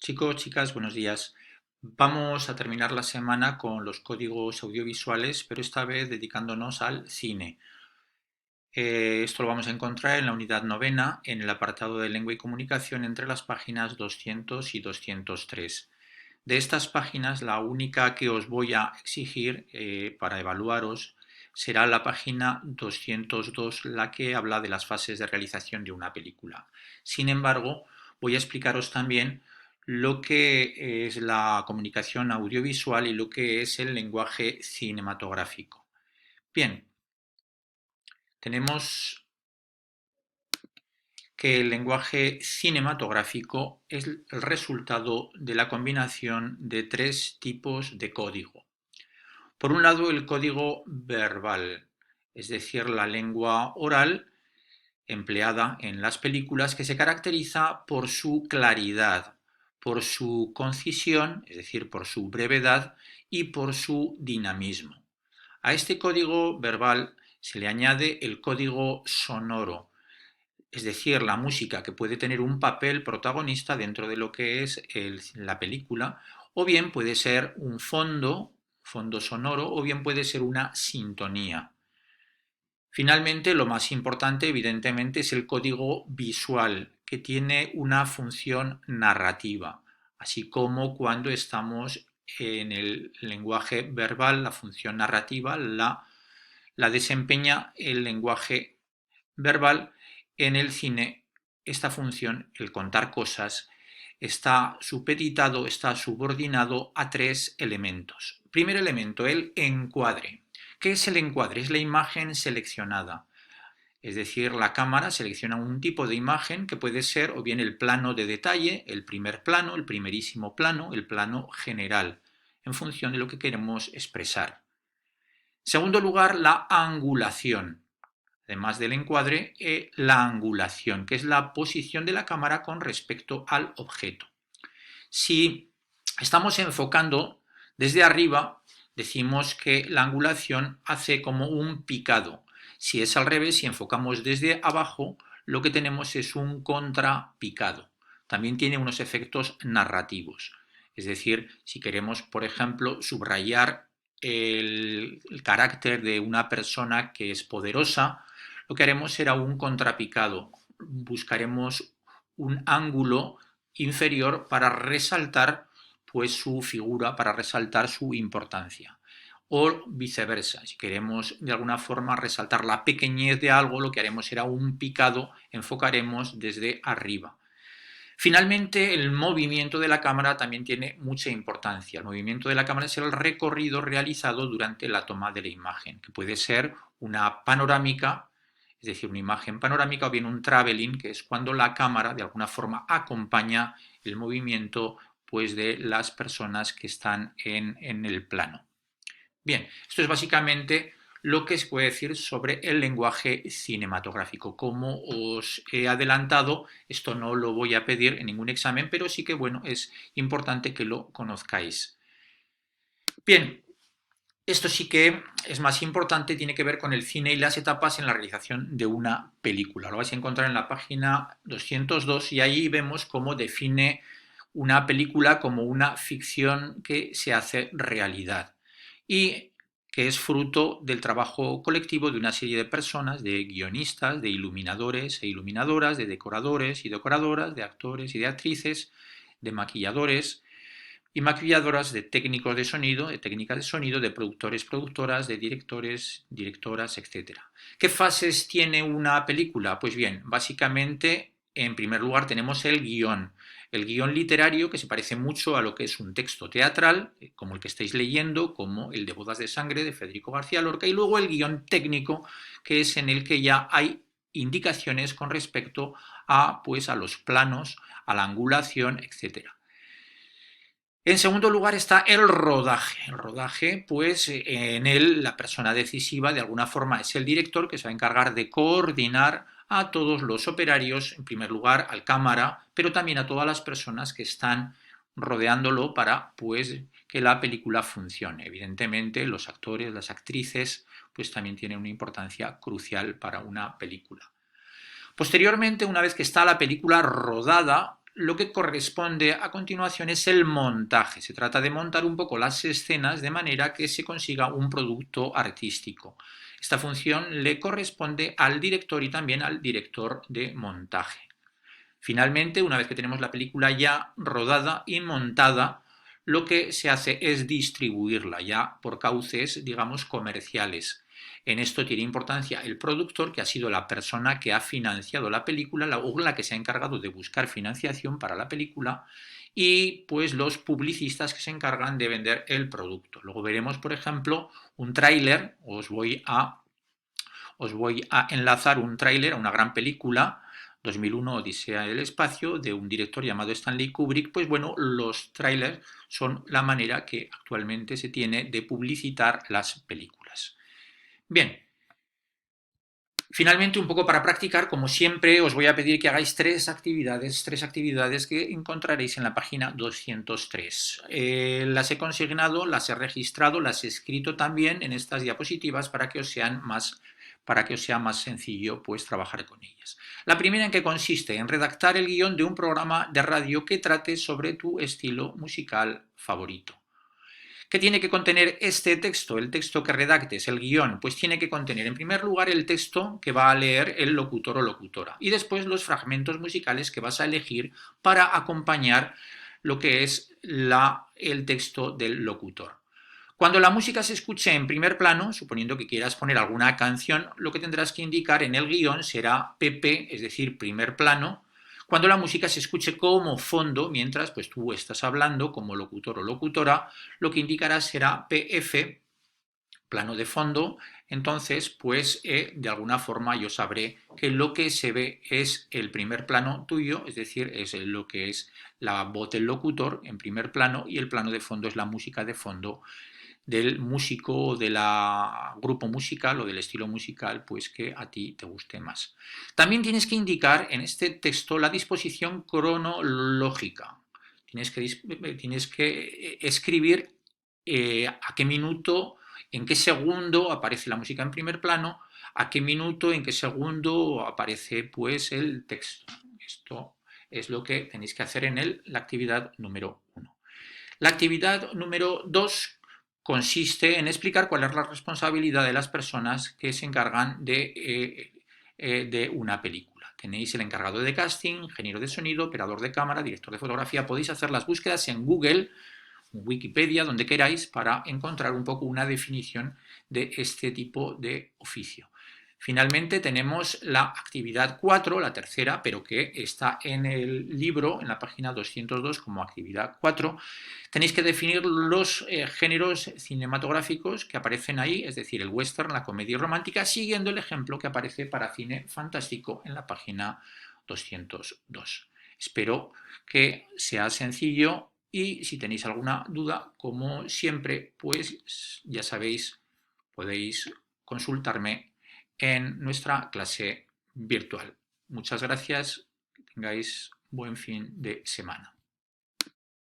Chicos, chicas, buenos días. Vamos a terminar la semana con los códigos audiovisuales, pero esta vez dedicándonos al cine. Esto lo vamos a encontrar en la unidad novena, en el apartado de lengua y comunicación, entre las páginas 200 y 203. De estas páginas, la única que os voy a exigir para evaluaros será la página 202, la que habla de las fases de realización de una película. Sin embargo, voy a explicaros también lo que es la comunicación audiovisual y lo que es el lenguaje cinematográfico. Bien, tenemos que el lenguaje cinematográfico es el resultado de la combinación de tres tipos de código. Por un lado, el código verbal, es decir, la lengua oral empleada en las películas, que se caracteriza por su claridad, por su concisión, es decir, por su brevedad y por su dinamismo. A este código verbal se le añade el código sonoro, es decir, la música que puede tener un papel protagonista dentro de lo que es la película, o bien puede ser un fondo sonoro, o bien puede ser una sintonía. Finalmente, lo más importante, evidentemente, es el código visual, que tiene una función narrativa, así como cuando estamos en el lenguaje verbal, la función narrativa la desempeña el lenguaje verbal. En el cine, esta función, el contar cosas, está supeditado, está subordinado a tres elementos. Primer elemento, el encuadre. ¿Qué es el encuadre? Es la imagen seleccionada. Es decir, la cámara selecciona un tipo de imagen que puede ser o bien el plano de detalle, el primer plano, el primerísimo plano, el plano general, en función de lo que queremos expresar. Segundo lugar, la angulación. Además del encuadre, la angulación, que es la posición de la cámara con respecto al objeto. Si estamos enfocando desde arriba, decimos que la angulación hace como un picado. Si es al revés, si enfocamos desde abajo, lo que tenemos es un contrapicado. También tiene unos efectos narrativos. Es decir, si queremos, por ejemplo, subrayar el carácter de una persona que es poderosa, lo que haremos será un contrapicado. Buscaremos un ángulo inferior para resaltar pues su figura, para resaltar su importancia. O viceversa, si queremos de alguna forma resaltar la pequeñez de algo, lo que haremos será un picado, enfocaremos desde arriba. Finalmente, el movimiento de la cámara también tiene mucha importancia. El movimiento de la cámara es el recorrido realizado durante la toma de la imagen, que puede ser una panorámica, es decir, una imagen panorámica, o bien un traveling, que es cuando la cámara de alguna forma acompaña el movimiento pues, de las personas que están en el plano. Bien, esto es básicamente lo que se puede decir sobre el lenguaje cinematográfico. Como os he adelantado, esto no lo voy a pedir en ningún examen, pero sí que bueno, es importante que lo conozcáis. Bien, esto sí que es más importante, tiene que ver con el cine y las etapas en la realización de una película. Lo vais a encontrar en la página 202 y ahí vemos cómo define una película como una ficción que se hace realidad y que es fruto del trabajo colectivo de una serie de personas, de guionistas, de iluminadores e iluminadoras, de decoradores y decoradoras, de actores y de actrices, de maquilladores y maquilladoras, de técnicos de sonido, de técnicas de sonido, de productores, productoras, de directores, directoras, etc. ¿Qué fases tiene una película? Pues bien, básicamente, en primer lugar tenemos el guión literario, que se parece mucho a lo que es un texto teatral, como el que estáis leyendo, como el de Bodas de Sangre de Federico García Lorca, y luego el guión técnico, que es en el que ya hay indicaciones con respecto a, pues, a los planos, a la angulación, etc. En segundo lugar está el rodaje. El rodaje, pues en él la persona decisiva de alguna forma es el director, que se va a encargar de coordinar a todos los operarios, en primer lugar al cámara, pero también a todas las personas que están rodeándolo para pues que la película funcione. Evidentemente los actores, las actrices, pues también tienen una importancia crucial para una película. Posteriormente, una vez que está la película rodada, lo que corresponde a continuación es el montaje. Se trata de montar un poco las escenas de manera que se consiga un producto artístico. Esta función le corresponde al director y también al director de montaje. Finalmente, una vez que tenemos la película ya rodada y montada, lo que se hace es distribuirla ya por cauces, digamos, comerciales. En esto tiene importancia el productor, que ha sido la persona que ha financiado la película o la que se ha encargado de buscar financiación para la película, y pues los publicistas que se encargan de vender el producto. Luego veremos, por ejemplo, un tráiler. Os voy a enlazar un tráiler a una gran película, 2001 Odisea del Espacio, de un director llamado Stanley Kubrick. Pues bueno, los tráilers son la manera que actualmente se tiene de publicitar las películas. Bien, finalmente, un poco para practicar, como siempre, os voy a pedir que hagáis tres actividades que encontraréis en la página 203. Las he consignado, las he registrado, las he escrito también en estas diapositivas para que os sea más sencillo pues trabajar con ellas. La primera, en que consiste en redactar el guión de un programa de radio que trate sobre tu estilo musical favorito. ¿Qué tiene que contener este texto? El texto que redactes, el guión, pues tiene que contener en primer lugar el texto que va a leer el locutor o locutora y después los fragmentos musicales que vas a elegir para acompañar lo que es el texto del locutor. Cuando la música se escuche en primer plano, suponiendo que quieras poner alguna canción, lo que tendrás que indicar en el guión será PP, es decir, primer plano. Cuando la música se escuche como fondo, mientras pues tú estás hablando como locutor o locutora, lo que indicarás será PF, plano de fondo. Entonces, pues de alguna forma yo sabré que lo que se ve es el primer plano tuyo, es decir, es lo que es la voz del locutor en primer plano, y el plano de fondo es la música de fondo del músico o del grupo musical o del estilo musical pues que a ti te guste más. También tienes que indicar en este texto la disposición cronológica. Tienes que escribir a qué minuto, en qué segundo aparece la música en primer plano, a qué minuto, en qué segundo aparece pues el texto. Esto es lo que tenéis que hacer en la actividad número 1. La actividad número 2 consiste en explicar cuál es la responsabilidad de las personas que se encargan de una película. Tenéis el encargado de casting, ingeniero de sonido, operador de cámara, director de fotografía. Podéis hacer las búsquedas en Google, Wikipedia, donde queráis, para encontrar un poco una definición de este tipo de oficio. Finalmente tenemos la actividad 4, la tercera, pero que está en el libro, en la página 202 como actividad 4. Tenéis que definir los géneros cinematográficos que aparecen ahí, es decir, el western, la comedia romántica, siguiendo el ejemplo que aparece para cine fantástico en la página 202. Espero que sea sencillo y si tenéis alguna duda, como siempre, pues ya sabéis, podéis consultarme en nuestra clase virtual. Muchas gracias, que tengáis buen fin de semana.